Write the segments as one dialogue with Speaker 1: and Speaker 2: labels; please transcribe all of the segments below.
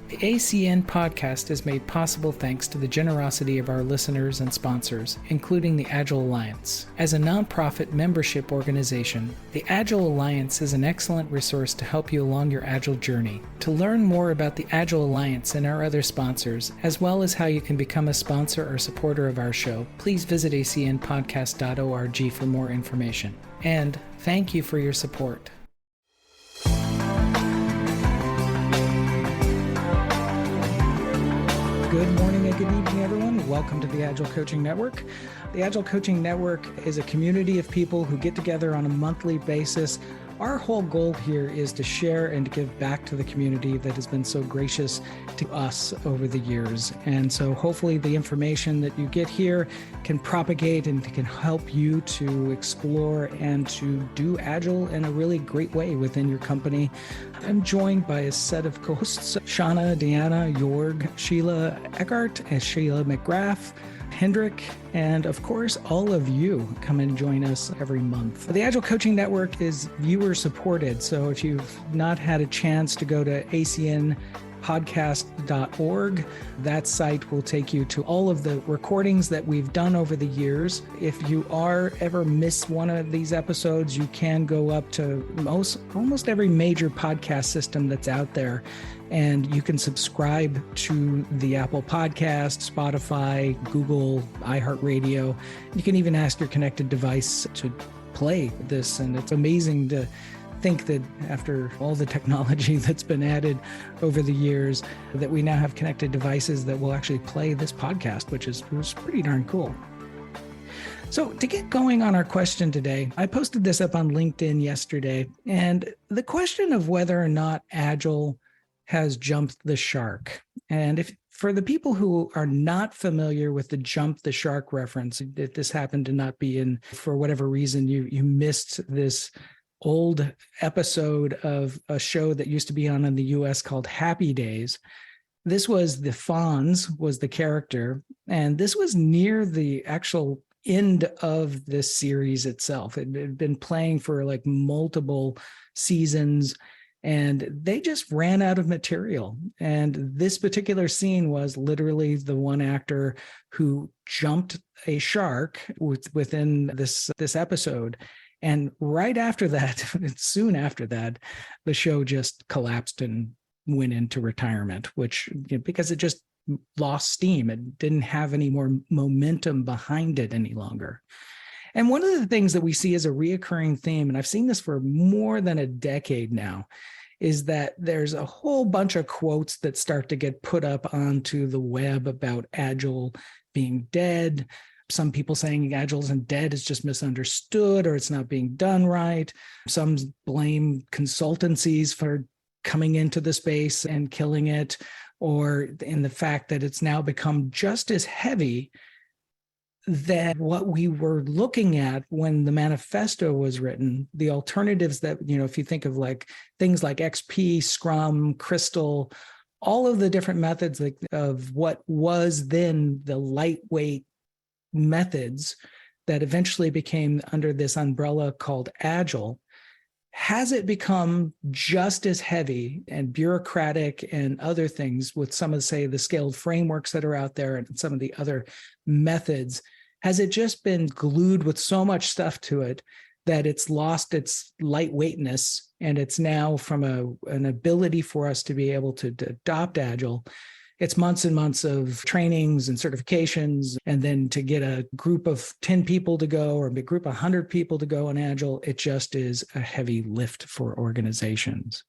Speaker 1: The ACN podcast is made possible thanks to the generosity of our listeners and sponsors, including the Agile Alliance. As a nonprofit membership organization, the Agile Alliance is an excellent resource to help you along your Agile journey. To learn more about the Agile Alliance and our other sponsors, as well as how you can become a sponsor or supporter of our show, please visit acnpodcast.org for more information. And thank you for your support. Good morning and good evening, everyone. Welcome to the Agile Coaching Network. The Agile Coaching Network is a community of people who get together on a monthly basis. Our whole goal here is to share and to give back to the community that has been so gracious to us over the years. And so hopefully the information that you get here can propagate and can help you to explore and to do Agile in a really great way within your company. I'm joined by a set of hosts, Shauna, Deanna, Jorg, Sheila Eckhart, and Sheila McGrath, Hendrik, and of course, all of you come and join us every month. The Agile Coaching Network is viewer supported. So if you've not had a chance to go to acnpodcast.org, that site will take you to all of the recordings that we've done over the years. If you ever miss one of these episodes, you can go up to almost every major podcast system that's out there. And you can subscribe to the Apple Podcast, Spotify, Google, iHeartRadio. You can even ask your connected device to play this. And it's amazing to think that after all the technology that's been added over the years, that we now have connected devices that will actually play this podcast, which is pretty darn cool. So to get going on our question today, I posted this up on LinkedIn yesterday. And the question of whether or not Agile has jumped the shark. And for the people who are not familiar with the jump the shark reference, if this happened to not be in, for whatever reason, you missed this old episode of a show that used to be on in the US called Happy Days. This was the Fonz was the character, and this was near the actual end of this series itself. It had been playing for like multiple seasons, and they just ran out of material. And this particular scene was literally the one actor who jumped a shark within this episode. And right after that, soon after that, the show just collapsed and went into retirement, which, because it just lost steam. It didn't have any more momentum behind it any longer. And one of the things that we see as a reoccurring theme, and I've seen this for more than a decade now, is that there's a whole bunch of quotes that start to get put up onto the web about Agile being dead. Some people saying Agile isn't dead, it's just misunderstood, or it's not being done right. Some blame consultancies for coming into the space and killing it, or in the fact that it's now become just as heavy that what we were looking at when the manifesto was written, the alternatives that, if you think of like things like XP, Scrum, Crystal, all of the different methods of what was then the lightweight methods that eventually became under this umbrella called Agile, has it become just as heavy and bureaucratic and other things with some of, say, the scaled frameworks that are out there and some of the other methods? Has it just been glued with so much stuff to it that it's lost its lightweightness, and it's now from an ability for us to be able to adopt Agile? It's months and months of trainings and certifications, and then to get a group of 10 people to go or a group of 100 people to go on Agile, it just is a heavy lift for organizations.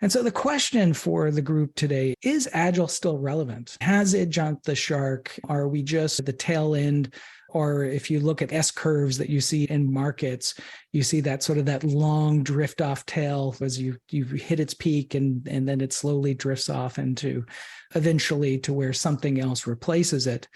Speaker 1: And so the question for the group today, is Agile still relevant? Has it jumped the shark? Are we just at the tail end? Or if you look at S-curves that you see in markets, you see that sort of that long drift off tail as you hit its peak, and then it slowly drifts off into eventually to where something else replaces it.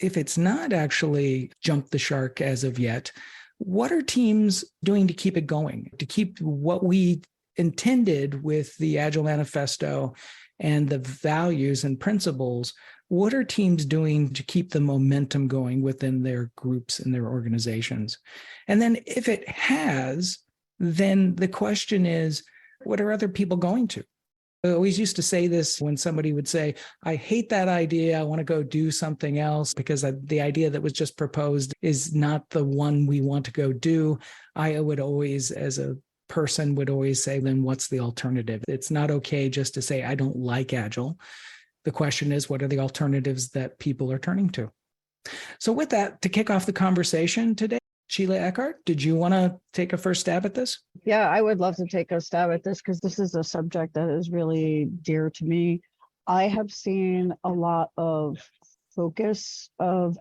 Speaker 1: If it's not actually jumped the shark as of yet, what are teams doing to keep it going, to keep what we intended with the Agile Manifesto and the values and principles? What are teams doing to keep the momentum going within their groups and their organizations? And then if it has, then the question is, what are other people going to? I always used to say this when somebody would say, I hate that idea. I want to go do something else because the idea that was just proposed is not the one we want to go do. I would always, as a person, would always say, then what's the alternative? It's not okay just to say, I don't like Agile. The question is, what are the alternatives that people are turning to? So with that, to kick off the conversation today, Sheila Eckhart, did you want to take a first stab at this?
Speaker 2: Yeah, I would love to take a stab at this because this is a subject that is really dear to me. I have seen a lot of focus of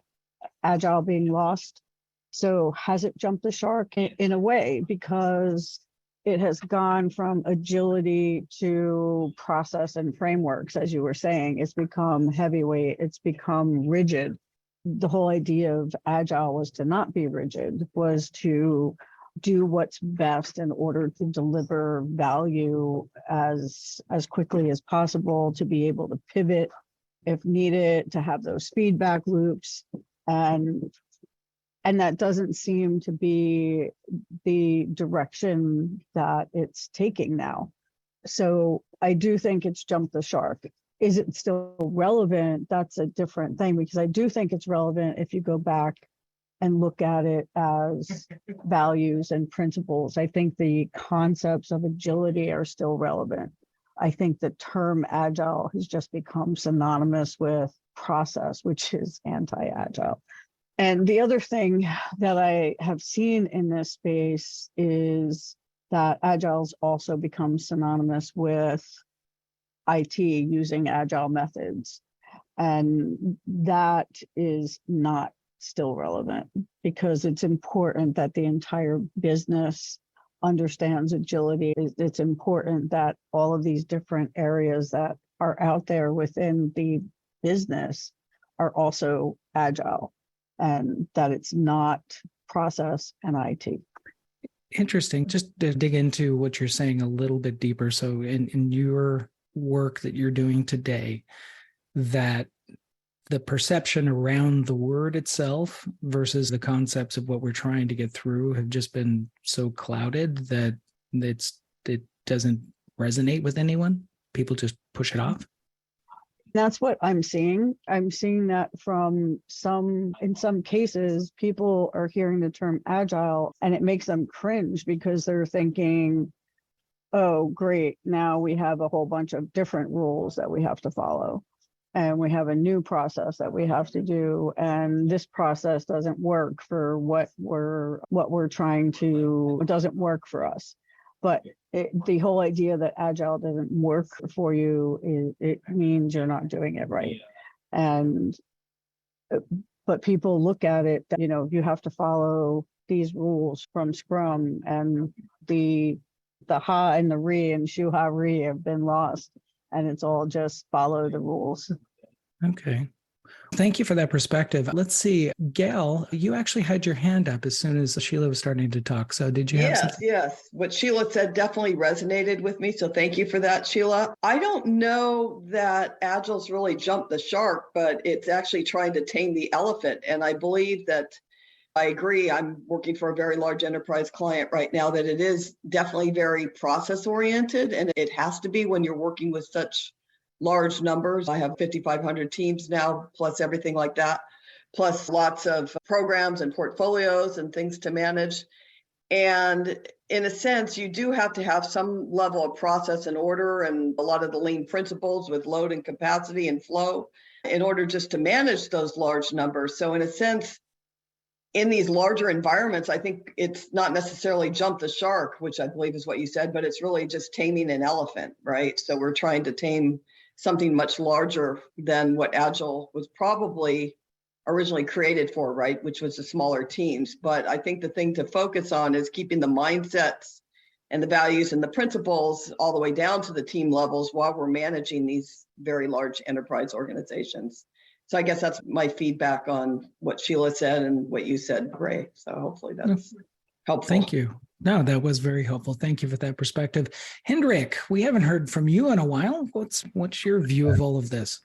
Speaker 2: Agile being lost. So has it jumped the shark? In a way, because it has gone from agility to process and frameworks, as you were saying. It's become heavyweight, it's become rigid. The whole idea of Agile was to not be rigid, was to do what's best in order to deliver value as quickly as possible, to be able to pivot if needed, to have those feedback loops. And that doesn't seem to be the direction that it's taking now. So I do think it's jumped the shark. Is it still relevant? That's a different thing, because I do think it's relevant if you go back and look at it as values and principles. I think the concepts of agility are still relevant. I think the term Agile has just become synonymous with process, which is anti-Agile. And the other thing that I have seen in this space is that Agile's also become synonymous with IT using Agile methods. And that is not still relevant, because it's important that the entire business understands agility. It's important that all of these different areas that are out there within the business are also Agile, and that it's not process and IT.
Speaker 1: Interesting. Just to dig into what you're saying a little bit deeper. So in your work that you're doing today, that the perception around the word itself versus the concepts of what we're trying to get through have just been so clouded that it doesn't resonate with anyone. People just push it off.
Speaker 2: That's what I'm seeing. I'm seeing that in some cases, people are hearing the term Agile and it makes them cringe, because they're thinking, oh, great, now we have a whole bunch of different rules that we have to follow. And we have a new process that we have to do. And this process doesn't work for what we're trying to, it doesn't work for us. But the whole idea that Agile doesn't work for you, it means you're not doing it right. But people look at it, you have to follow these rules from Scrum, and the ha and the re and shu ha re have been lost, and it's all just follow the rules.
Speaker 1: Okay. Thank you for that perspective. Let's see. Gail, you actually had your hand up as soon as Sheila was starting to talk. So did you have something?
Speaker 3: Yes. What Sheila said definitely resonated with me. So thank you for that, Sheila. I don't know that Agile's really jumped the shark, but it's actually trying to tame the elephant. And I believe that I agree. I'm working for a very large enterprise client right now, that it is definitely very process oriented. And it has to be when you're working with such large numbers. I have 5,500 teams now, plus everything like that, plus lots of programs and portfolios and things to manage. And in a sense, you do have to have some level of process and order, and a lot of the lean principles with load and capacity and flow in order just to manage those large numbers. So in a sense, in these larger environments, I think it's not necessarily jump the shark, which I believe is what you said, but it's really just taming an elephant, right? So we're trying to tame something much larger than what Agile was probably originally created for, right? Which was the smaller teams. But I think the thing to focus on is keeping the mindsets and the values and the principles all the way down to the team levels while we're managing these very large enterprise organizations. So I guess that's my feedback on what Sheila said and what you said, Ray. So hopefully that's helpful.
Speaker 1: Thank you. No, that was very helpful. Thank you for that perspective. Hendrik, we haven't heard from you in a while. What's your view of all of this?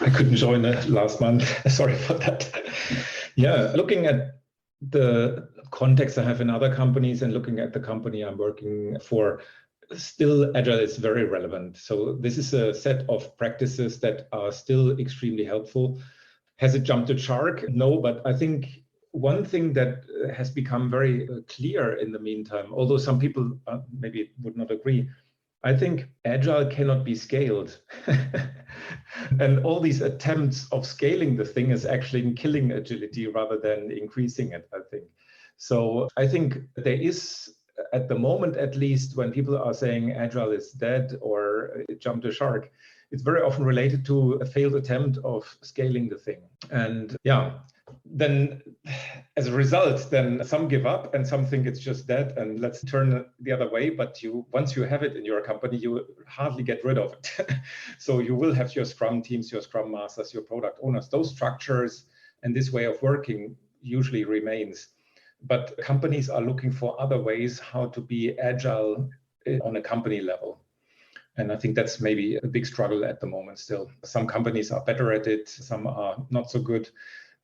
Speaker 4: I couldn't join last month. Sorry for that. Yeah, looking at the context I have in other companies and looking at the company I'm working for, still Agile is very relevant. So this is a set of practices that are still extremely helpful. Has it jumped the shark? No, but I think one thing that has become very clear in the meantime, although some people maybe would not agree, I think Agile cannot be scaled. And all these attempts of scaling the thing is actually killing agility rather than increasing it, I think. So I think there is, at the moment at least, when people are saying Agile is dead or it jumped the shark, it's very often related to a failed attempt of scaling the thing. And yeah, then as a result, then some give up and some think it's just dead and let's turn the other way. But once you have it in your company, you hardly get rid of it. So you will have your Scrum teams, your Scrum Masters, your product owners. Those structures and this way of working usually remains. But companies are looking for other ways how to be agile on a company level. And I think that's maybe a big struggle at the moment still. Some companies are better at it, some are not so good.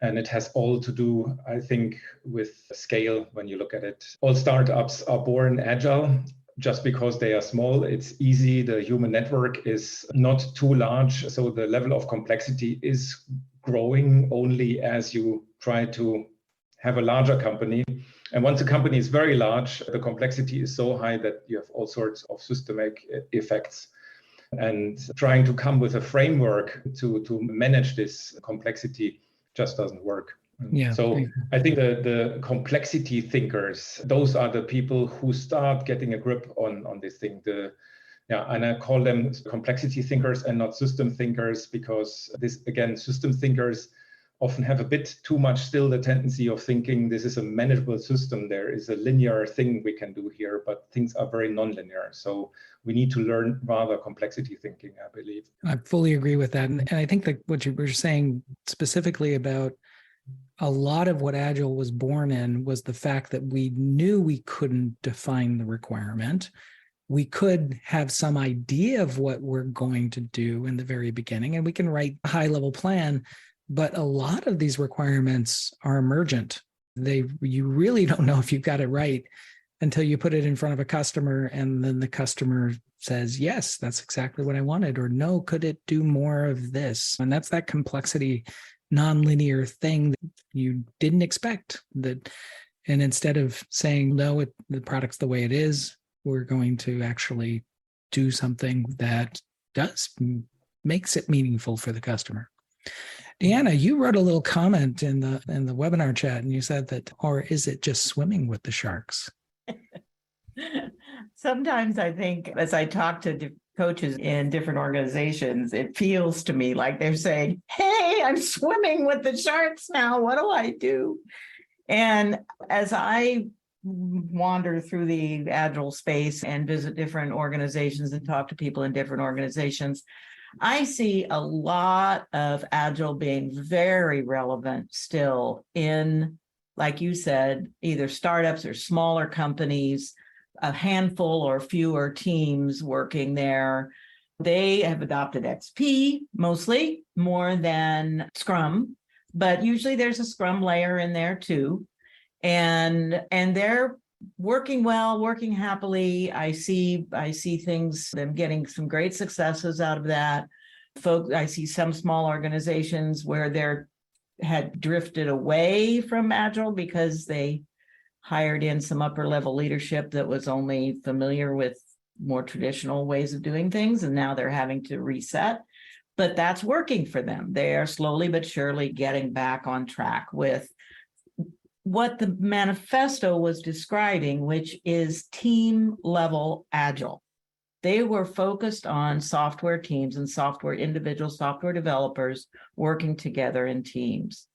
Speaker 4: And it has all to do, I think, with scale when you look at it. All startups are born agile just because they are small. It's easy. The human network is not too large. So the level of complexity is growing only as you try to have a larger company. And once a company is very large, the complexity is so high that you have all sorts of systemic effects. And trying to come with a framework to manage this complexity just doesn't work.
Speaker 1: Yeah.
Speaker 4: So I think the complexity thinkers, those are the people who start getting a grip on this thing. And I call them complexity thinkers and not system thinkers, because this, again, system thinkers often have a bit too much still the tendency of thinking this is a manageable system. There is a linear thing we can do here, but things are very non-linear. So we need to learn rather complexity thinking, I believe.
Speaker 1: I fully agree with that. And I think that what you were saying specifically about a lot of what Agile was born in was the fact that we knew we couldn't define the requirement. We could have some idea of what we're going to do in the very beginning, and we can write a high-level plan. But a lot of these requirements are emergent. You really don't know if you've got it right until you put it in front of a customer, and then the customer says, yes, that's exactly what I wanted, or no, could it do more of this? And that's that complexity, nonlinear thing that you didn't expect. And instead of saying, no, the product's the way it is, we're going to actually do something that makes it meaningful for the customer. Deanna, you wrote a little comment in the webinar chat, and you said that, or is it just swimming with the sharks?
Speaker 5: Sometimes I think, as I talk to coaches in different organizations, it feels to me like they're saying, hey, I'm swimming with the sharks now. What do I do? And as I wander through the Agile space and visit different organizations and talk to people in different organizations, I see a lot of Agile being very relevant still in, like you said, either startups or smaller companies, a handful or fewer teams working there. They have adopted XP mostly more than Scrum, but usually there's a Scrum layer in there too. And they're working well, working happily. I see them getting some great successes out of that. I see some small organizations where they're had drifted away from Agile because they hired in some upper level leadership that was only familiar with more traditional ways of doing things, and now they're having to reset. But that's working for them. They are slowly but surely getting back on track with what the manifesto was describing, which is team level Agile. They were focused on software teams and individual software developers working together in teams.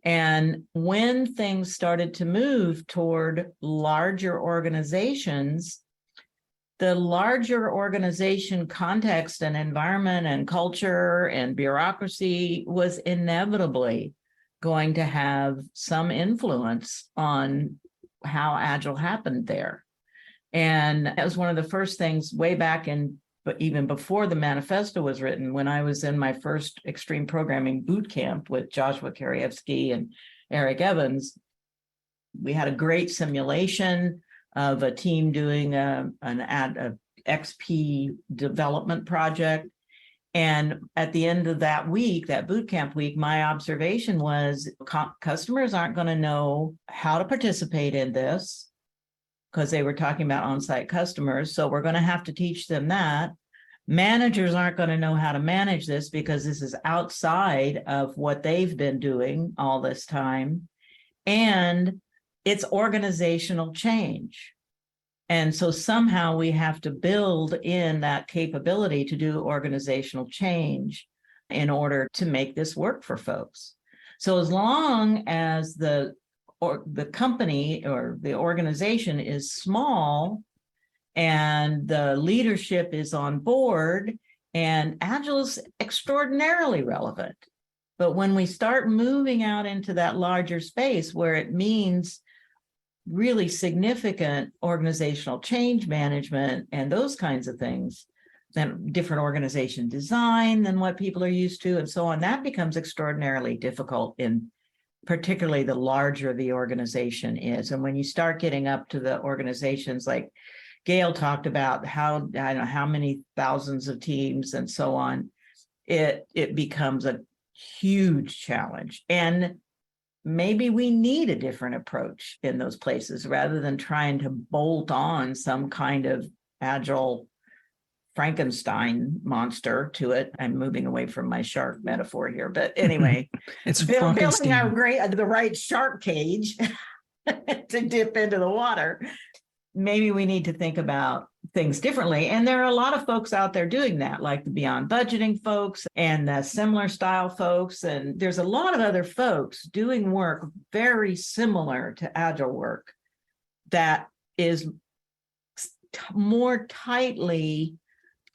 Speaker 5: And when things started to move toward larger organizations, the larger organization context and environment and culture and bureaucracy was inevitably going to have some influence on how Agile happened there. And that was one of the first things way back but even before the manifesto was written, when I was in my first extreme programming boot camp with Joshua Karyevsky and Eric Evans. We had a great simulation of a team doing a XP development project. And at the end of that week, that boot camp week, my observation was customers aren't going to know how to participate in this because they were talking about on-site customers. So we're going to have to teach them that. Managers aren't going to know how to manage this because this is outside of what they've been doing all this time. And it's organizational change. And so somehow we have to build in that capability to do organizational change in order to make this work for folks. So as long as the company or the organization is small and the leadership is on board, and Agile is extraordinarily relevant. But when we start moving out into that larger space where it means really significant organizational change management and those kinds of things, then different organization design than what people are used to and so on, that becomes extraordinarily difficult in particularly the larger the organization is. And when you start getting up to the organizations like Gail talked about, how I don't know how many thousands of teams and so on, it becomes a huge challenge. And maybe we need a different approach in those places rather than trying to bolt on some kind of Agile Frankenstein monster to it. I'm moving away from my shark metaphor here, but anyway,
Speaker 1: It's
Speaker 5: building
Speaker 1: Frankenstein.
Speaker 5: the right shark cage to dip into the water. Maybe we need to think about things differently. And there are a lot of folks out there doing that, like the Beyond Budgeting folks and the similar style folks. And there's a lot of other folks doing work very similar to Agile work that is more tightly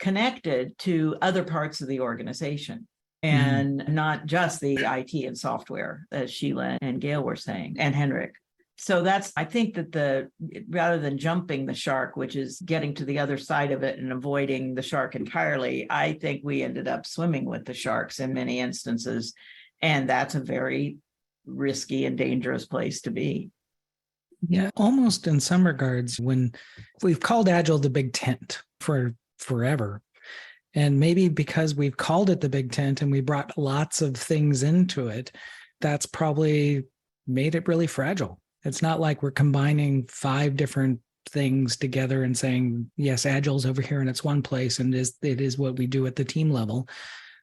Speaker 5: connected to other parts of the organization and not just the IT and software, as Sheila and Gail were saying, and Henrik. So I think that rather than jumping the shark, which is getting to the other side of it and avoiding the shark entirely, I think we ended up swimming with the sharks in many instances. And that's a very risky and dangerous place to be.
Speaker 1: Yeah, almost in some regards, when we've called Agile the big tent for forever. And maybe because we've called it the big tent and we brought lots of things into it, that's probably made it really fragile. It's not like we're combining 5 different things together and saying, yes, Agile's over here and it's one place and it is what we do at the team level.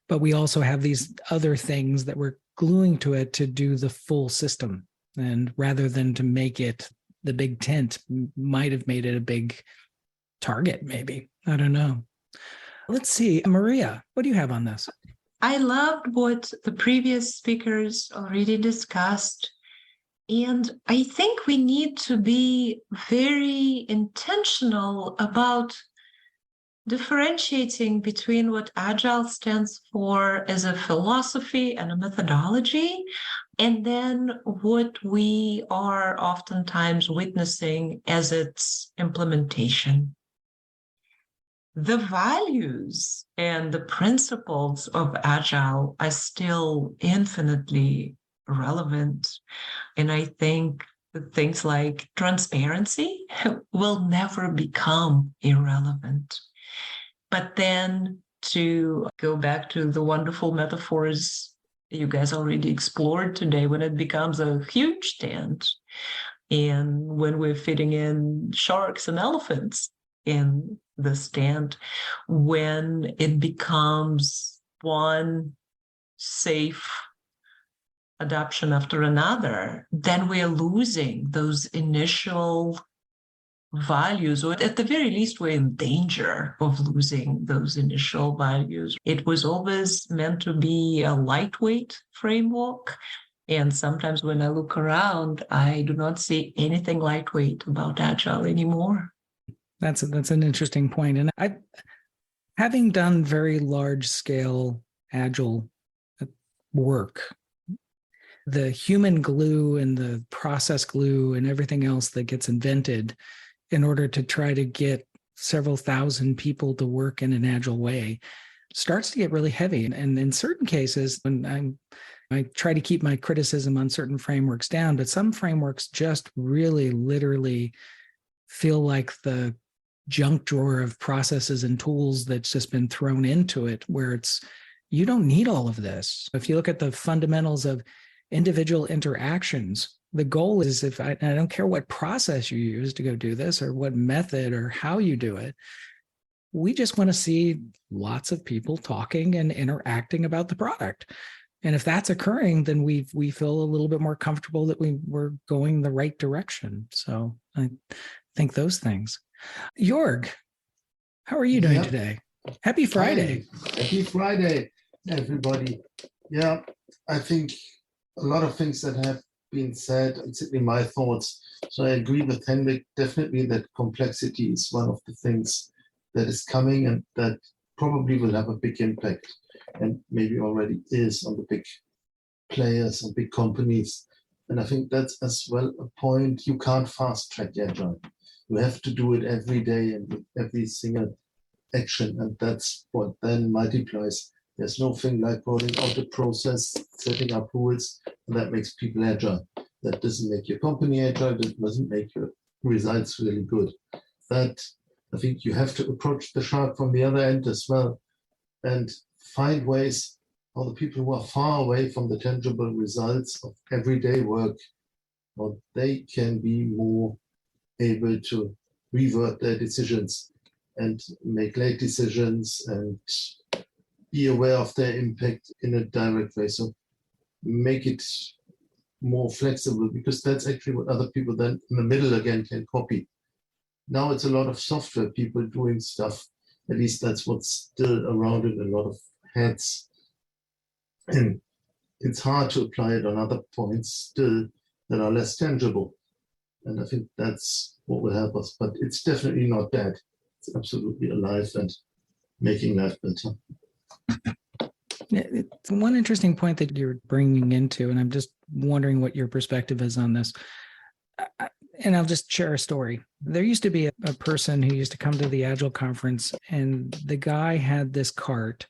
Speaker 1: But we also have these other things that we're gluing to it to do the full system. And rather than to make it the big tent, might have made it a big target, maybe. I don't know. Let's see. Maria, what do you have on this?
Speaker 6: I loved what the previous speakers already discussed. And I think we need to be very intentional about differentiating between what Agile stands for as a philosophy and a methodology, and then what we are oftentimes witnessing as its implementation. The values and the principles of Agile are still infinitely relevant. And I think things like transparency will never become irrelevant. But then to go back to the wonderful metaphors you guys already explored today, when it becomes a huge tent and when we're fitting in sharks and elephants in the tent, when it becomes one safe adoption after another, then we're losing those initial values, or at the very least, we're in danger of losing those initial values. It was always meant to be a lightweight framework. And sometimes when I look around, I do not see anything lightweight about Agile anymore.
Speaker 1: That's an interesting point. And having done very large scale Agile work, the human glue and the process glue and everything else that gets invented in order to try to get several thousand people to work in an Agile way starts to get really heavy. And in certain cases, when I try to keep my criticism on certain frameworks down, but some frameworks just really literally feel like the junk drawer of processes and tools that's just been thrown into it, where you don't need all of this. If you look at the fundamentals of individual interactions, the goal is, I don't care what process you use to go do this or what method or how you do it, we just want to see lots of people talking and interacting about the product. And if that's occurring, then we feel a little bit more comfortable that we're going the right direction. So I think those things. Jorg, how are you doing today? Happy Friday.
Speaker 7: Hi. Happy Friday, everybody. Yeah, I think a lot of things that have been said, and certainly my thoughts. So I agree with Henrik, definitely that complexity is one of the things that is coming and that probably will have a big impact, and maybe already is, on the big players and big companies. And I think that's as well a point. You can't fast track Agile. You have to do it every day and with every single action, and that's what then multiplies. There's nothing like rolling out a process, setting up rules, and that makes people agile. That doesn't make your company agile, that doesn't make your results really good. That, I think you have to approach the shark from the other end as well and find ways how the people who are far away from the tangible results of everyday work, how they can be more able to revert their decisions and make late decisions and be aware of their impact in a direct way. So make it more flexible, because that's actually what other people then in the middle again can copy. Now it's a lot of software people doing stuff. At least that's what's still around in a lot of heads. And it's hard to apply it on other points still that are less tangible. And I think that's what will help us. But it's definitely not dead. It's absolutely alive and making life better.
Speaker 1: It's one interesting point that you're bringing into, and I'm just wondering what your perspective is on this. And I'll just share a story. There used to be a person who used to come to the Agile conference, and the guy had this cart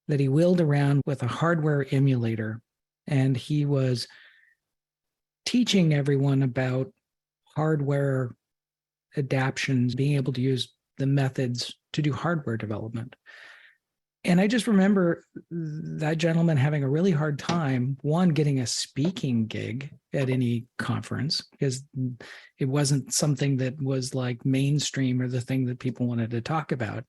Speaker 1: that he wheeled around with a hardware emulator, and he was teaching everyone about hardware adaptions, being able to use the methods to do hardware development. And I just remember that gentleman having a really hard time, one, getting a speaking gig at any conference, because it wasn't something that was like mainstream or the thing that people wanted to talk about.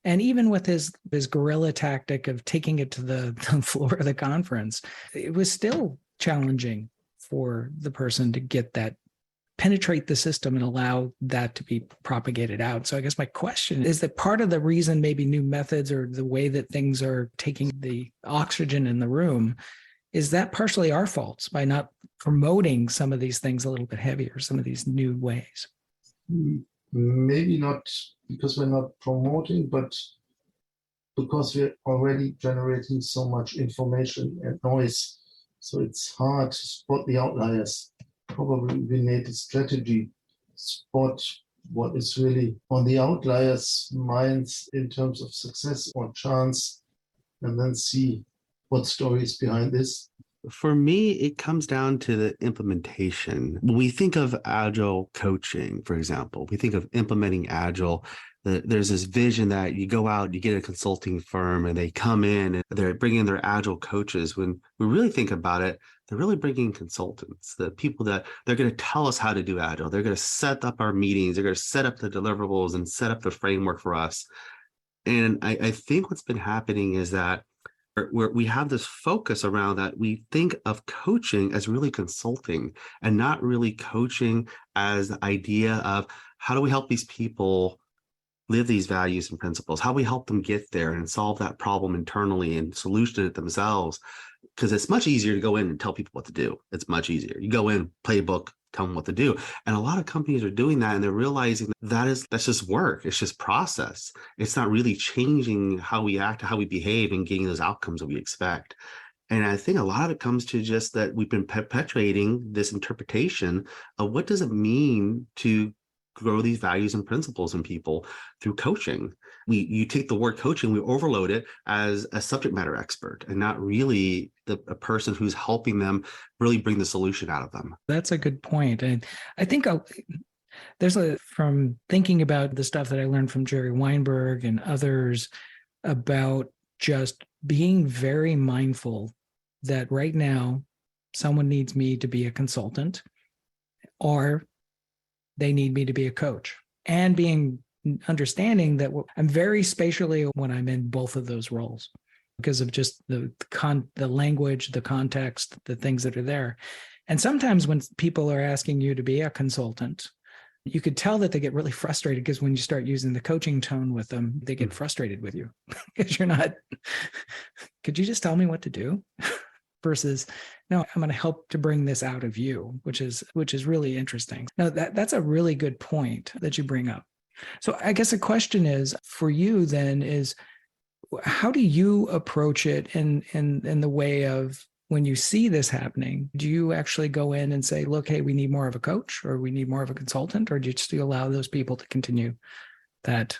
Speaker 1: And even with his guerrilla tactic of taking it to the floor of the conference, it was still challenging for the person to get that, penetrate the system and allow that to be propagated out. So I guess my question is that part of the reason maybe new methods or the way that things are taking the oxygen in the room, is that partially our faults by not promoting some of these things a little bit heavier, some of these new ways?
Speaker 7: Maybe not because we're not promoting, but because we're already generating so much information and noise. So it's hard to spot the outliers. Probably we need a strategy, spot what is really on the outliers' minds in terms of success or chance, and then see what story is behind this.
Speaker 8: For me, it comes down to the implementation. When we think of Agile coaching, for example, we think of implementing Agile. There's this vision that you go out, you get a consulting firm, and they come in and they're bringing their Agile coaches. When we really think about it, they're really bringing consultants, the people that they're going to tell us how to do Agile. They're going to set up our meetings. They're going to set up the deliverables and set up the framework for us. And I think what's been happening is that we have this focus around that. We think of coaching as really consulting and not really coaching as the idea of how do we help these people live these values and principles, how we help them get there and solve that problem internally and solution it themselves. Because it's much easier to go in and tell people what to do. It's much easier. You go in, playbook, tell them what to do. And a lot of companies are doing that, and they're realizing that's just work. It's just process. It's not really changing how we act, how we behave, and getting those outcomes that we expect. And I think a lot of it comes to just that we've been perpetuating this interpretation of what does it mean to grow these values and principles in people through coaching. You take the word coaching, we overload it as a subject matter expert and not really a person who's helping them really bring the solution out of them.
Speaker 1: That's a good point. And I think From thinking about the stuff that I learned from Jerry Weinberg and others about just being very mindful that right now someone needs me to be a consultant or they need me to be a coach, and understanding that I'm very spatially when I'm in both of those roles because of just the language, the context, the things that are there. And sometimes when people are asking you to be a consultant, you could tell that they get really frustrated because when you start using the coaching tone with them, they get frustrated with you because you're not, could you just tell me what to do? Versus, no, I'm going to help to bring this out of you, which is really interesting. Now that's a really good point that you bring up. So I guess the question is for you then is, how do you approach it in the way of when you see this happening? Do you actually go in and say, look, hey, we need more of a coach or we need more of a consultant, or do you just allow those people to continue that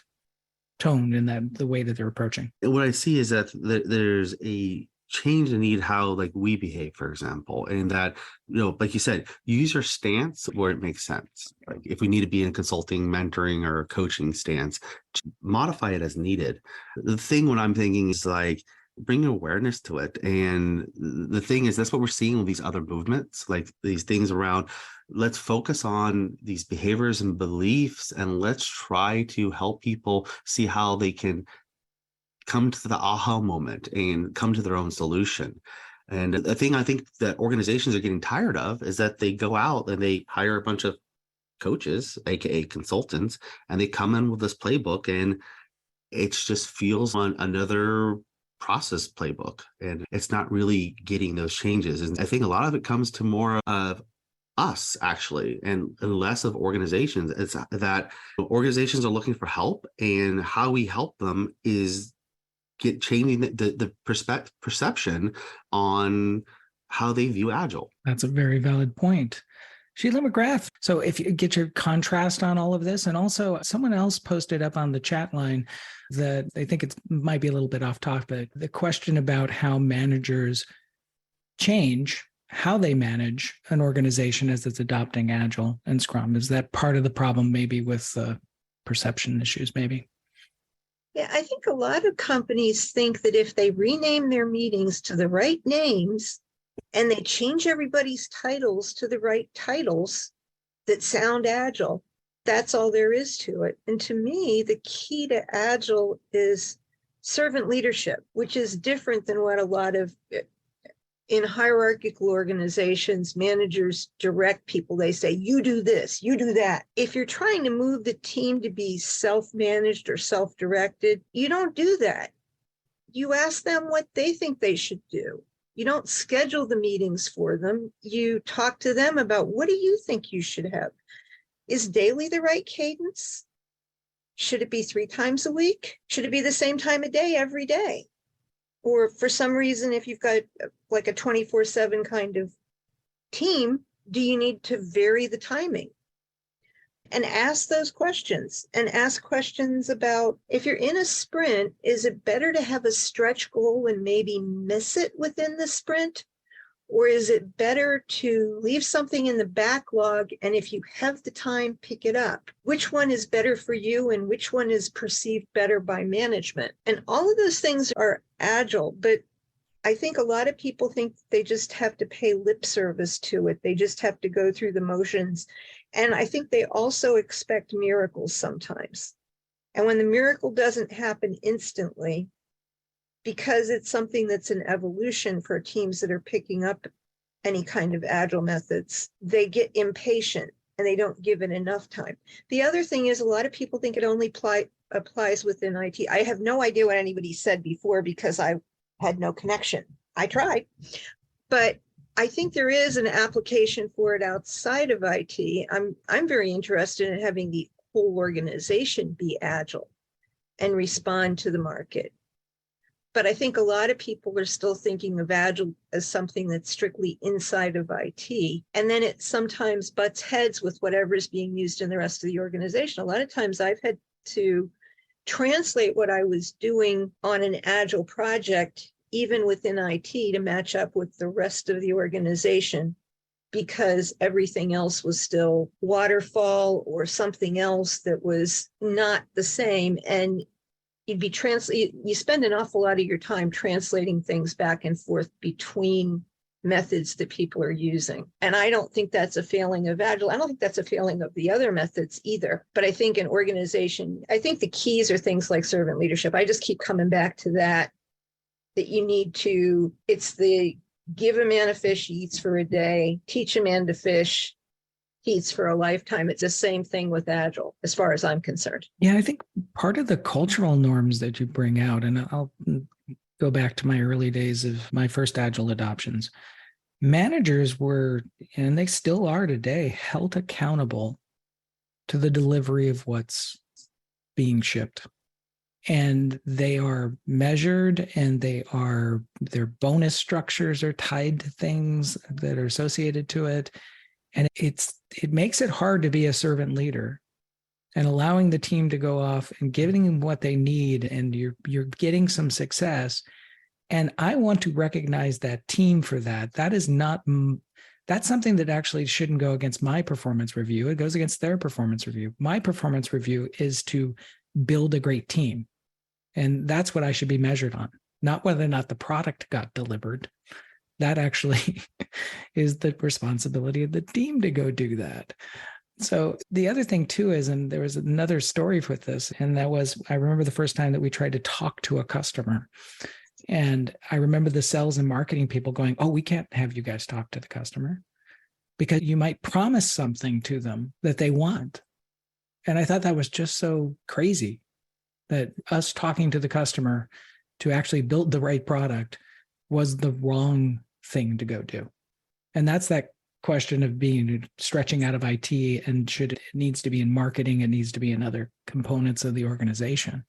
Speaker 1: tone in the way that they're approaching?
Speaker 8: What I see is that there's a change in need how like we behave, for example, and that, like you said, use your stance where it makes sense. Like if we need to be in consulting, mentoring, or coaching stance, modify it as needed. The thing what I'm thinking is like bring awareness to it. And the thing is, that's what we're seeing with these other movements, like these things around, let's focus on these behaviors and beliefs, and let's try to help people see how they can come to the aha moment and come to their own solution. And the thing I think that organizations are getting tired of is that they go out and they hire a bunch of coaches, aka consultants, and they come in with this playbook, and it just feels on another process playbook, and it's not really getting those changes. And I think a lot of it comes to more of us actually, and less of organizations. It's that organizations are looking for help, and how we help them is changing the perception on how they view Agile.
Speaker 1: That's a very valid point. Sheila McGrath. So if you get your contrast on all of this, and also someone else posted up on the chat line that I think it might be a little bit off topic, the question about how managers change how they manage an organization as it's adopting Agile and Scrum. Is that part of the problem maybe with perception issues maybe?
Speaker 9: Yeah, I think a lot of companies think that if they rename their meetings to the right names and they change everybody's titles to the right titles that sound Agile, that's all there is to it. And to me, the key to Agile is servant leadership, which is different than what a lot of in hierarchical organizations, managers direct people. They say, you do this, you do that. If you're trying to move the team to be self-managed or self-directed, you don't do that. You ask them what they think they should do. You don't schedule the meetings for them. You talk to them about, what do you think you should have? Is daily the right cadence? Should it be 3 times a week? Should it be the same time of day every day? Or for some reason, if you've got like a 24/7 kind of team, do you need to vary the timing? And ask those questions, and ask questions about, if you're in a sprint, is it better to have a stretch goal and maybe miss it within the sprint? Or is it better to leave something in the backlog, and if you have the time, pick it up? Which one is better for you, and which one is perceived better by management? And all of those things are Agile, but I think a lot of people think they just have to pay lip service to it. They just have to go through the motions. And I think they also expect miracles sometimes. And when the miracle doesn't happen instantly, because it's something that's an evolution for teams that are picking up any kind of Agile methods, they get impatient and they don't give it enough time. The other thing is, a lot of people think it only applies within IT. I have no idea what anybody said before because I had no connection. I tried, but I think there is an application for it outside of IT. I'm very interested in having the whole organization be Agile and respond to the market. But I think a lot of people are still thinking of Agile as something that's strictly inside of IT. And then it sometimes butts heads with whatever is being used in the rest of the organization. A lot of times I've had to translate what I was doing on an Agile project, even within IT, to match up with the rest of the organization because everything else was still waterfall or something else that was not the same. And you spend an awful lot of your time translating things back and forth between methods that people are using. And I don't think that's a failing of Agile. I don't think that's a failing of the other methods either. But I think an organization, I think the keys are things like servant leadership. I just keep coming back to that you need to, it's the give a man a fish, he eats for a day, teach a man to fish, he eats for a lifetime. It's the same thing with Agile, as far as I'm concerned.
Speaker 1: Yeah, I think part of the cultural norms that you bring out, and I'll go back to my early days of my first Agile adoptions, managers were, and they still are today, held accountable to the delivery of what's being shipped. And they are measured, and their bonus structures are tied to things that are associated to it. And it makes it hard to be a servant leader, and allowing the team to go off and giving them what they need, and you're getting some success. And I want to recognize that team for that. That's something that actually shouldn't go against my performance review. It goes against their performance review. My performance review is to build a great team. And that's what I should be measured on, not whether or not the product got delivered. That actually is the responsibility of the team to go do that. So the other thing too is, and there was another story with this, and that was, I remember the first time that we tried to talk to a customer. And I remember the sales and marketing people going, "Oh, we can't have you guys talk to the customer because you might promise something to them that they want." And I thought that was just so crazy, that us talking to the customer to actually build the right product was the wrong thing to go do. And that's that question of stretching out of IT, and it needs to be in marketing, it needs to be in other components of the organization.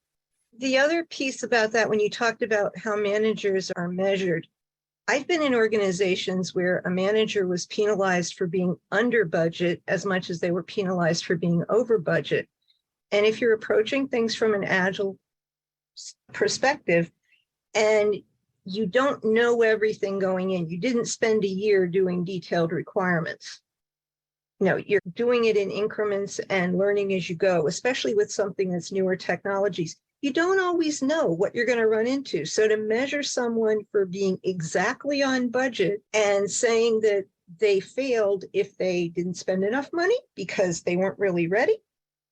Speaker 9: The other piece about that, when you talked about how managers are measured, I've been in organizations where a manager was penalized for being under budget as much as they were penalized for being over budget. And if you're approaching things from an Agile perspective and you don't know everything going in, you didn't spend a year doing detailed requirements. No, you're doing it in increments and learning as you go, especially with something that's newer technologies. You don't always know what you're going to run into. So to measure someone for being exactly on budget and saying that they failed if they didn't spend enough money because they weren't really ready,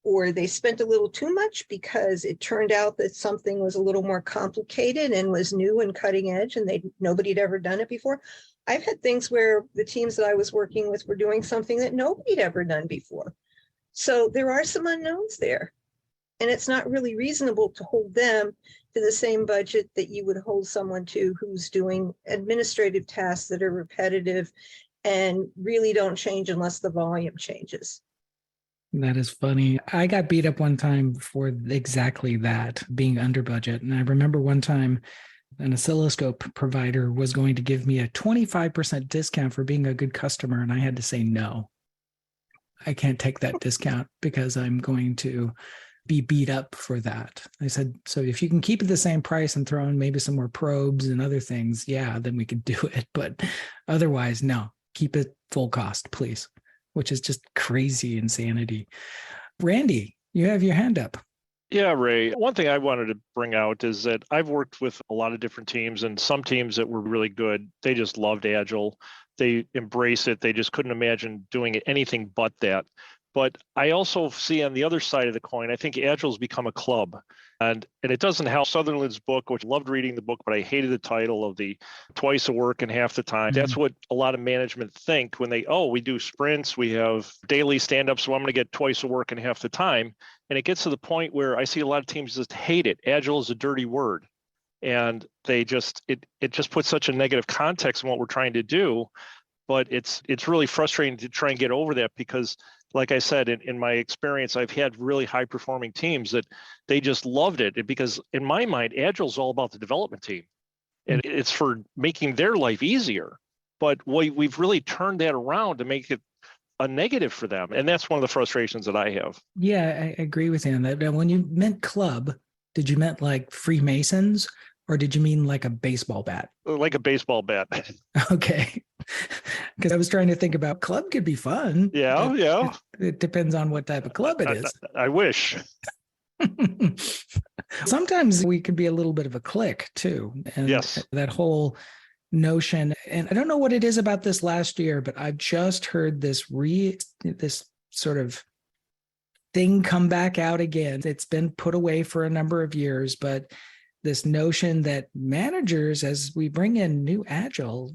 Speaker 9: or they spent a little too much because it turned out that something was a little more complicated and was new and cutting edge and nobody had ever done it before. I've had things where the teams that I was working with were doing something that nobody'd ever done before. So there are some unknowns there. And it's not really reasonable to hold them to the same budget that you would hold someone to who's doing administrative tasks that are repetitive and really don't change unless the volume changes.
Speaker 1: That is funny. I got beat up one time for exactly that, being under budget. And I remember one time an oscilloscope provider was going to give me a 25% discount for being a good customer. And I had to say, no, I can't take that discount because I'm going to be beat up for that. I said, so if you can keep it the same price and throw in maybe some more probes and other things, yeah, then we could do it. But otherwise, no, keep it full cost, please, which is just crazy insanity. Randy, you have your hand up.
Speaker 10: Yeah, Ray. One thing I wanted to bring out is that I've worked with a lot of different teams, and some teams that were really good, they just loved Agile. They embrace it. They just couldn't imagine doing anything but that. But I also see on the other side of the coin, I think Agile's become a club. And it doesn't help. Sutherland's book, which I loved reading the book, but I hated the title of the twice a work and half the time. That's what a lot of management think when we do sprints, we have daily stand-ups, so I'm going to get twice a work and half the time. And it gets to the point where I see a lot of teams just hate it. Agile is a dirty word. And they just, it just puts such a negative context in what we're trying to do. But it's really frustrating to try and get over that because, like I said, in my experience, I've had really high performing teams that they just loved it because in my mind, Agile is all about the development team and it's for making their life easier. But we've really turned that around to make it a negative for them. And that's one of the frustrations that I have.
Speaker 1: Yeah, I agree with you on that. Now, when you meant club, did you meant like Freemasons or did you mean like a baseball bat?
Speaker 10: Like a baseball bat.
Speaker 1: Okay. Because I was trying to think about club could be fun.
Speaker 10: Yeah, yeah.
Speaker 1: It depends on what type of club it is.
Speaker 10: I wish.
Speaker 1: Sometimes we can be a little bit of a clique too. And
Speaker 10: Yes.
Speaker 1: that whole notion, and I don't know what it is about this last year, but I've just heard this sort of thing come back out again. It's been put away for a number of years, but this notion that managers, as we bring in new Agile,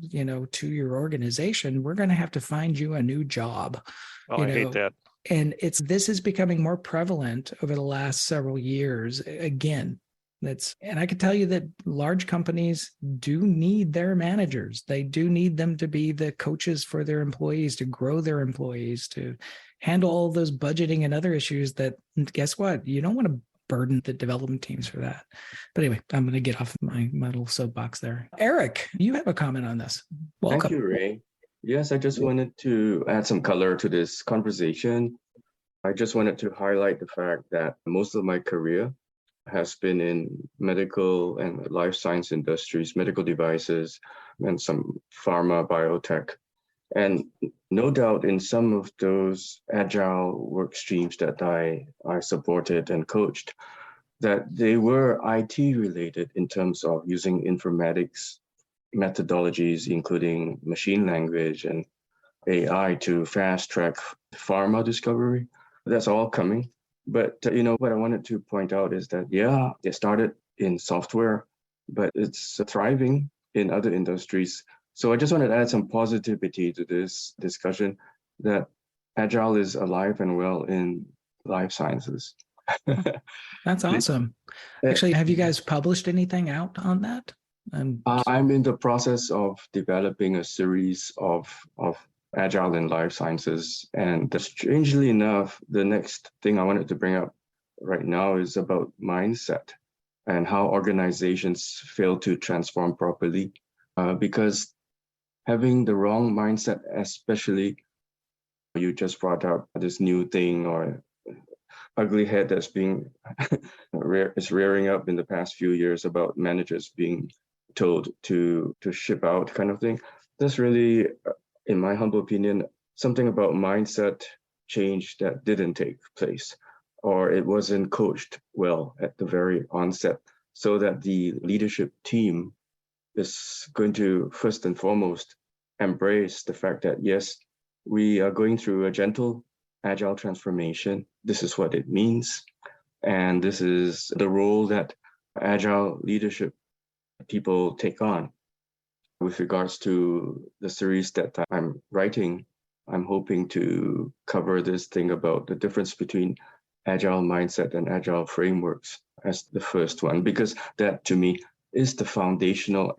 Speaker 1: to your organization, we're going to have to find you a new job.
Speaker 10: Oh, I hate that.
Speaker 1: And this is becoming more prevalent over the last several years. Again, and I can tell you that large companies do need their managers. They do need them to be the coaches for their employees, to grow their employees, to handle all those budgeting and other issues that, guess what? You don't want to burden the development teams for that. But anyway, I'm going to get off my little soapbox there. Eric, you have a comment on this. Welcome.
Speaker 11: Thank you, Ray. Yes, I just wanted to add some color to this conversation. I just wanted to highlight the fact that most of my career has been in medical and life science industries, medical devices, and some pharma, biotech. And no doubt in some of those agile work streams that I supported and coached, that they were IT related in terms of using informatics methodologies, including machine language and AI to fast track pharma discovery. That's all coming. But what I wanted to point out is that, yeah, it started in software, but it's thriving in other industries. So I just wanted to add some positivity to this discussion that Agile is alive and well in life sciences.
Speaker 1: That's awesome. Actually, have you guys published anything out on that?
Speaker 11: I'm in the process of developing a series of Agile in life sciences. And strangely enough, the next thing I wanted to bring up right now is about mindset and how organizations fail to transform properly. Because having the wrong mindset, especially you just brought up this new thing or ugly head that's being is rearing up in the past few years about managers being told to ship out kind of thing. That's really, in my humble opinion, something about mindset change that didn't take place, or it wasn't coached well at the very onset, so that the leadership team is going to first and foremost embrace the fact that, yes, we are going through a gentle agile transformation. This is what it means. And this is the role that agile leadership people take on. With regards to the series that I'm writing, I'm hoping to cover this thing about the difference between agile mindset and agile frameworks as the first one, because that to me is the foundational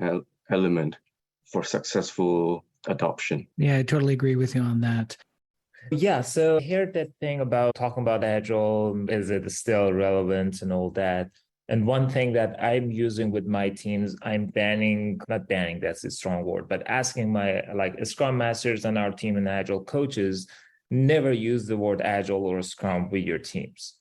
Speaker 11: element for successful adoption.
Speaker 1: Yeah, I totally agree with you on that.
Speaker 12: Yeah, so I heard that thing about talking about Agile, is it still relevant and all that? And one thing that I'm using with my teams, I'm not banning, that's a strong word, but asking my Scrum Masters on our team and Agile coaches, never use the word Agile or Scrum with your teams.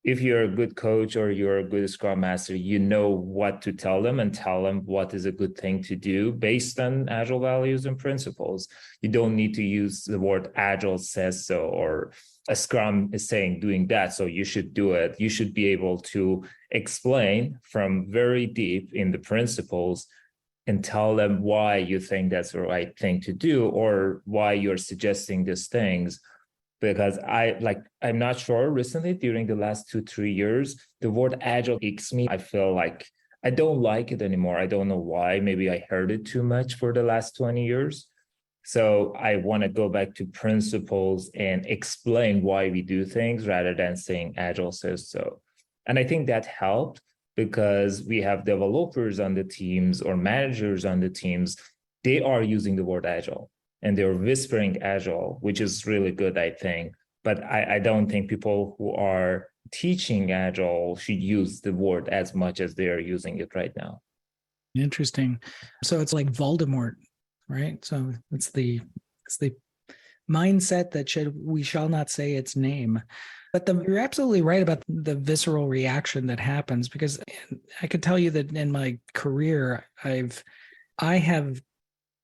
Speaker 12: If you're a good coach or you're a good Scrum Master, you know what to tell them and tell them what is a good thing to do based on Agile values and principles. You don't need to use the word Agile says so, or a Scrum is saying doing that, so you should do it. You should be able to explain from very deep in the principles and tell them why you think that's the right thing to do or why you're suggesting these things. Because I'm not sure, recently during the last 2-3 years, the word Agile icks me. I feel like I don't like it anymore. I don't know why. Maybe I heard it too much for the last 20 years. So I want to go back to principles and explain why we do things rather than saying Agile says so. And I think that helped because we have developers on the teams or managers on the teams. They are using the word Agile. And they're whispering Agile, which is really good, I think. But I don't think people who are teaching Agile should use the word as much as they're using it right now.
Speaker 1: Interesting. So it's like Voldemort, right? So it's the mindset that we shall not say its name. But you're absolutely right about the visceral reaction that happens, because I could tell you that in my career, I have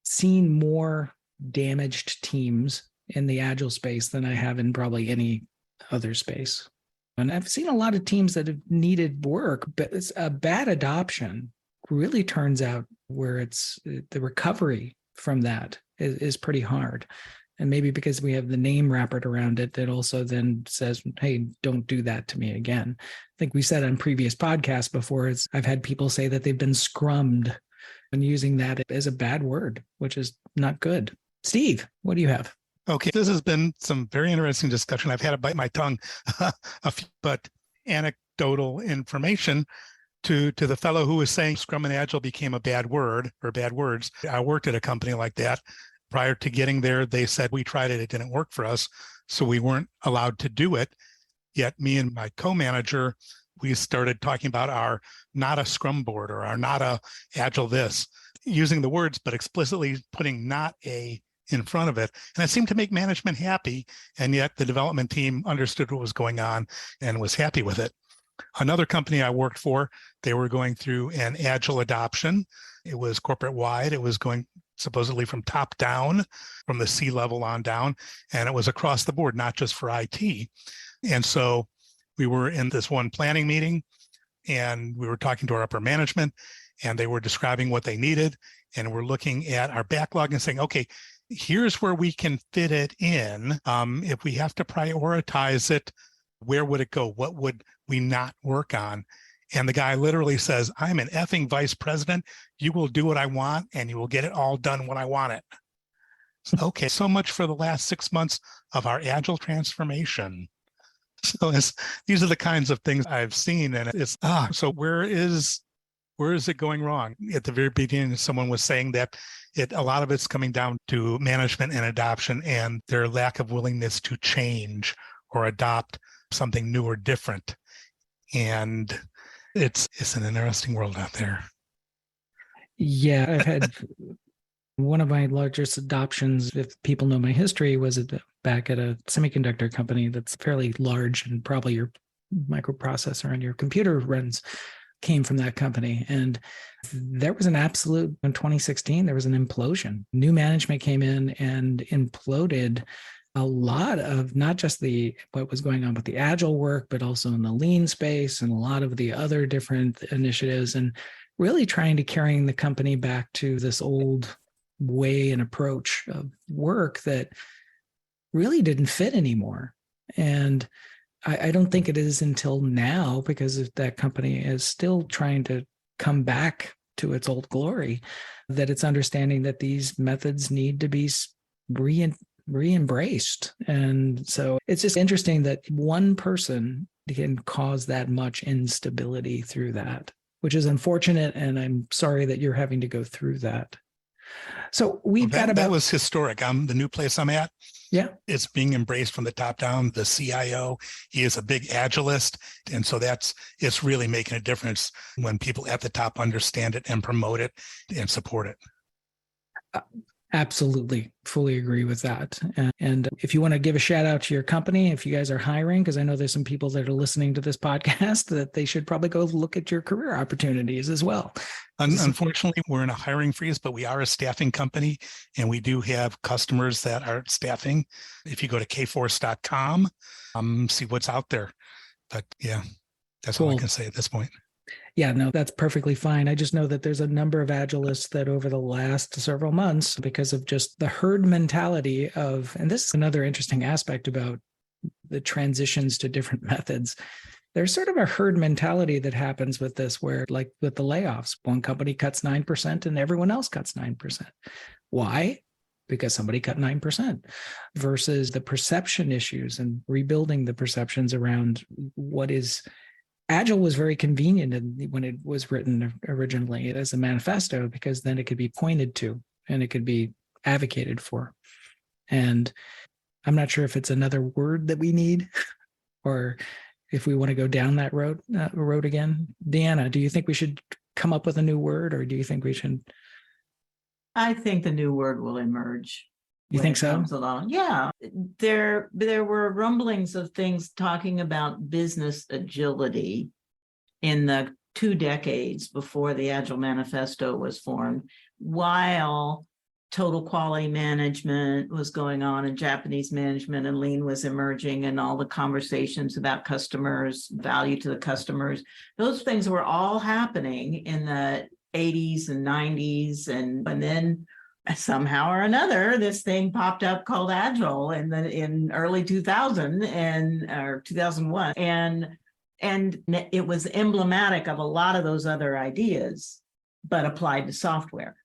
Speaker 1: seen more damaged teams in the Agile space than I have in probably any other space. And I've seen a lot of teams that have needed work, but it's a bad adoption really turns out where it's the recovery from that is pretty hard. And maybe because we have the name wrapped around it, that also then says, hey, don't do that to me again. I think we said on previous podcasts before, I've had people say that they've been scrummed and using that as a bad word, which is not good. Steve, what do you have?
Speaker 13: Okay, this has been some very interesting discussion. I've had to bite my tongue, but anecdotal information to the fellow who was saying Scrum and Agile became a bad word or bad words. I worked at a company like that. Prior to getting there, they said we tried it, it didn't work for us, so we weren't allowed to do it. Yet me and my co-manager, we started talking about our not a Scrum board or our not a Agile this, using the words, but explicitly putting not a in front of it. And it seemed to make management happy. And yet the development team understood what was going on and was happy with it. Another company I worked for, they were going through an Agile adoption. It was corporate wide. It was going supposedly from top down, from the C-level on down. And it was across the board, not just for IT. And so we were in this one planning meeting and we were talking to our upper management and they were describing what they needed. And we're looking at our backlog and saying, okay, here's where we can fit it in. If we have to prioritize it, where would it go? What would we not work on? And the guy literally says, I'm an effing vice president. You will do what I want and you will get it all done when I want it. Okay, so much for the last 6 months of our Agile transformation. So these are the kinds of things I've seen. And so where is it going wrong? At the very beginning, someone was saying that a lot of it's coming down to management and adoption and their lack of willingness to change or adopt something new or different. And it's an interesting world out there.
Speaker 1: Yeah, I've had one of my largest adoptions, if people know my history, was back at a semiconductor company that's fairly large and probably your microprocessor and your computer runs came from that company. And there was an absolute, in 2016, there was an implosion. New management came in and imploded a lot of not just what was going on with the Agile work, but also in the lean space and a lot of the other different initiatives, and really trying to carrying the company back to this old way and approach of work that really didn't fit anymore. And I don't think it is until now, because that company is still trying to come back to its old glory, that it's understanding that these methods need to be re-embraced. And so it's just interesting that one person can cause that much instability through that, which is unfortunate. And I'm sorry that you're having to go through that. So that
Speaker 13: was historic. The new place I'm at.
Speaker 1: Yeah.
Speaker 13: It's being embraced from the top down. The CIO, he is a big Agilist. And so it's really making a difference when people at the top understand it and promote it and support it.
Speaker 1: Absolutely. Fully agree with that. And if you want to give a shout out to your company, if you guys are hiring, because I know there's some people that are listening to this podcast, that they should probably go look at your career opportunities as well.
Speaker 13: Unfortunately, we're in a hiring freeze, but we are a staffing company and we do have customers that are staffing. If you go to kforce.com, see what's out there. But yeah, that's all I can say at this point.
Speaker 1: Yeah, no, that's perfectly fine. I just know that there's a number of Agilists that over the last several months, because of just the herd mentality of, and this is another interesting aspect about the transitions to different methods. There's sort of a herd mentality that happens with this, where like with the layoffs, one company cuts 9% and everyone else cuts 9%. Why? Because somebody cut 9%, versus the perception issues and rebuilding the perceptions around what is Agile was very convenient when it was written originally as a manifesto, because then it could be pointed to and it could be advocated for. And I'm not sure if it's another word that we need or if we want to go down that road again. Deanna, do you think we should come up with a new word, or do you think we should?
Speaker 5: I think the new word will emerge.
Speaker 1: You think so?
Speaker 5: Comes along. Yeah. There were rumblings of things talking about business agility in the 2 decades before the Agile Manifesto was formed, while total quality management was going on and Japanese management and lean was emerging and all the conversations about customers, value to the customers. Those things were all happening in the 80s and 90s. And then somehow or another, this thing popped up called Agile in early 2000 or 2001. And it was emblematic of a lot of those other ideas, but applied to software.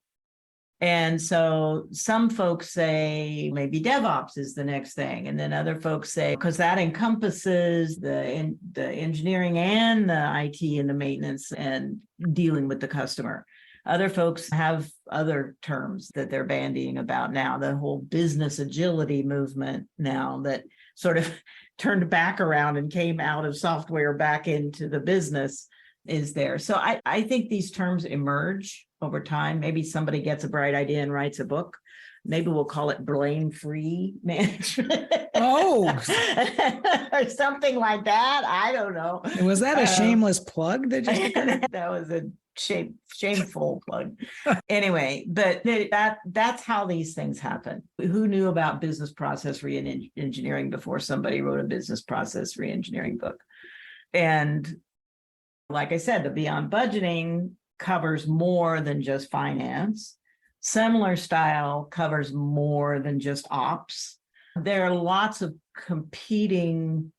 Speaker 5: And so some folks say maybe DevOps is the next thing. And then other folks say, because that encompasses the engineering and the IT and the maintenance and dealing with the customer. Other folks have other terms that they're bandying about now, the whole business agility movement now that sort of turned back around and came out of software back into the business is there. So I think these terms emerge over time. Maybe somebody gets a bright idea and writes a book. Maybe we'll call it blame-free management.
Speaker 1: Oh,
Speaker 5: or something like that. I don't know.
Speaker 1: Was that a shameless plug that just occurred?
Speaker 5: That was a shameful plug. Anyway, but that's how these things happen. Who knew about business process re-engineering before somebody wrote a business process re-engineering book? And like I said, the Beyond Budgeting covers more than just finance. Similar style covers more than just ops. There are lots of competing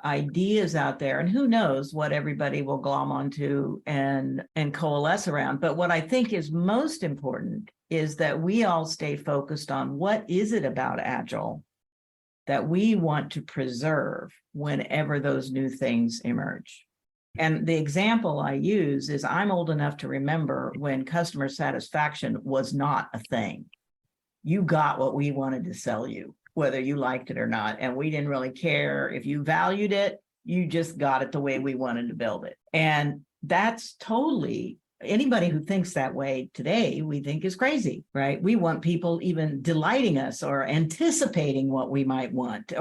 Speaker 5: ideas out there, and who knows what everybody will glom onto and coalesce around. But what I think is most important is that we all stay focused on what is it about Agile that we want to preserve whenever those new things emerge. And the example I use is I'm old enough to remember when customer satisfaction was not a thing. You got what we wanted to sell you, whether you liked it or not. And we didn't really care if you valued it, you just got it the way we wanted to build it. And that's totally, anybody who thinks that way today, we think is crazy, right? We want people even delighting us or anticipating what we might want.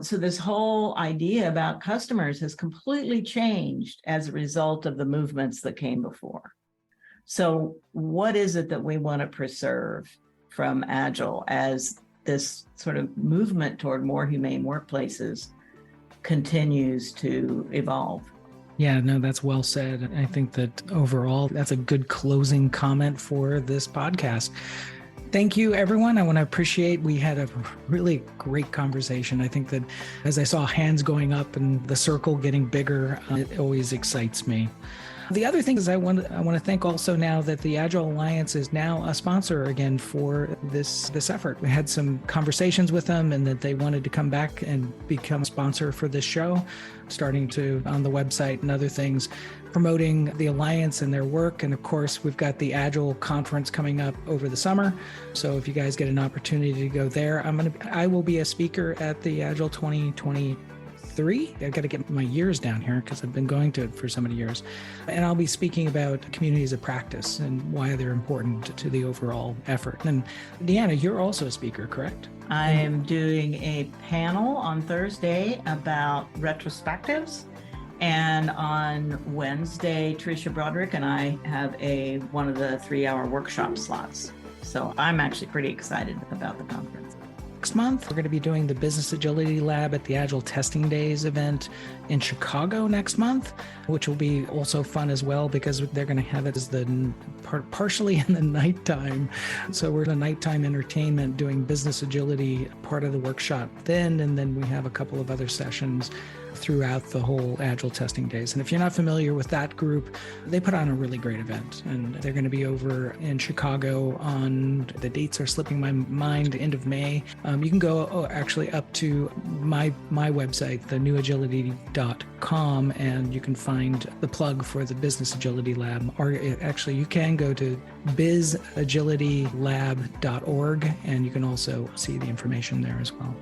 Speaker 5: So this whole idea about customers has completely changed as a result of the movements that came before. So what is it that we want to preserve from Agile as this sort of movement toward more humane workplaces continues to evolve?
Speaker 1: Yeah, no, that's well said. I think that overall, that's a good closing comment for this podcast. Thank you, everyone. I want to appreciate, we had a really great conversation. I think that as I saw hands going up and the circle getting bigger, it always excites me. The other thing is I want to thank also now that the Agile Alliance is now a sponsor again for this effort. We had some conversations with them and that they wanted to come back and become a sponsor for this show, starting to on the website and other things, promoting the Alliance and their work. And of course, we've got the Agile conference coming up over the summer. So if you guys get an opportunity to go there, I will be a speaker at the Agile 2023. I've got to get my years down here because I've been going to it for so many years. And I'll be speaking about communities of practice and why they're important to the overall effort. And Deanna, you're also a speaker, correct?
Speaker 5: I am doing a panel on Thursday about retrospectives. And on Wednesday, Tricia Broderick and I have one of the 3-hour workshop slots. So I'm actually pretty excited about the conference.
Speaker 1: Next month, we're going to be doing the Business Agility Lab at the Agile Testing Days event in Chicago next month, which will be also fun as well because they're going to have it as partially in the nighttime. So we're in a nighttime entertainment doing business agility part of the workshop then, and then we have a couple of other sessions throughout the whole Agile Testing Days. And if you're not familiar with that group, they put on a really great event. And they're going to be over in Chicago on, the dates are slipping my mind, end of May. You can go actually up to my website, thenewagility.com, and you can find the plug for the Business Agility Lab. Or actually, you can go to bizagilitylab.org, and you can also see the information there as well.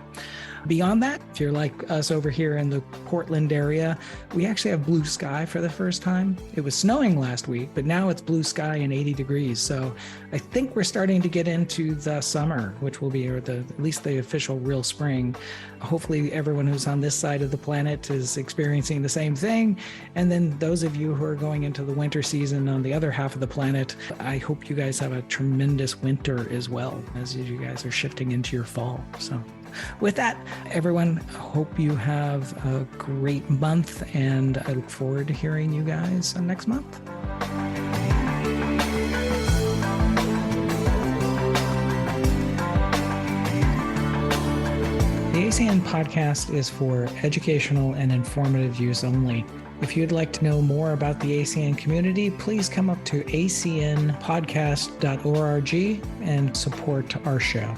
Speaker 1: Beyond that, if you're like us over here in the Portland area, we actually have blue sky for the first time. It was snowing last week, but now it's blue sky and 80 degrees. So I think we're starting to get into the summer, which will be at least the official real spring. Hopefully everyone who's on this side of the planet is experiencing the same thing. And then those of you who are going into the winter season on the other half of the planet, I hope you guys have a tremendous winter as well as you guys are shifting into your fall. So with that, everyone, hope you have a great month, and I look forward to hearing you guys next month. The ACN podcast is for educational and informative use only. If you'd like to know more about the ACN community, please come up to acnpodcast.org and support our show.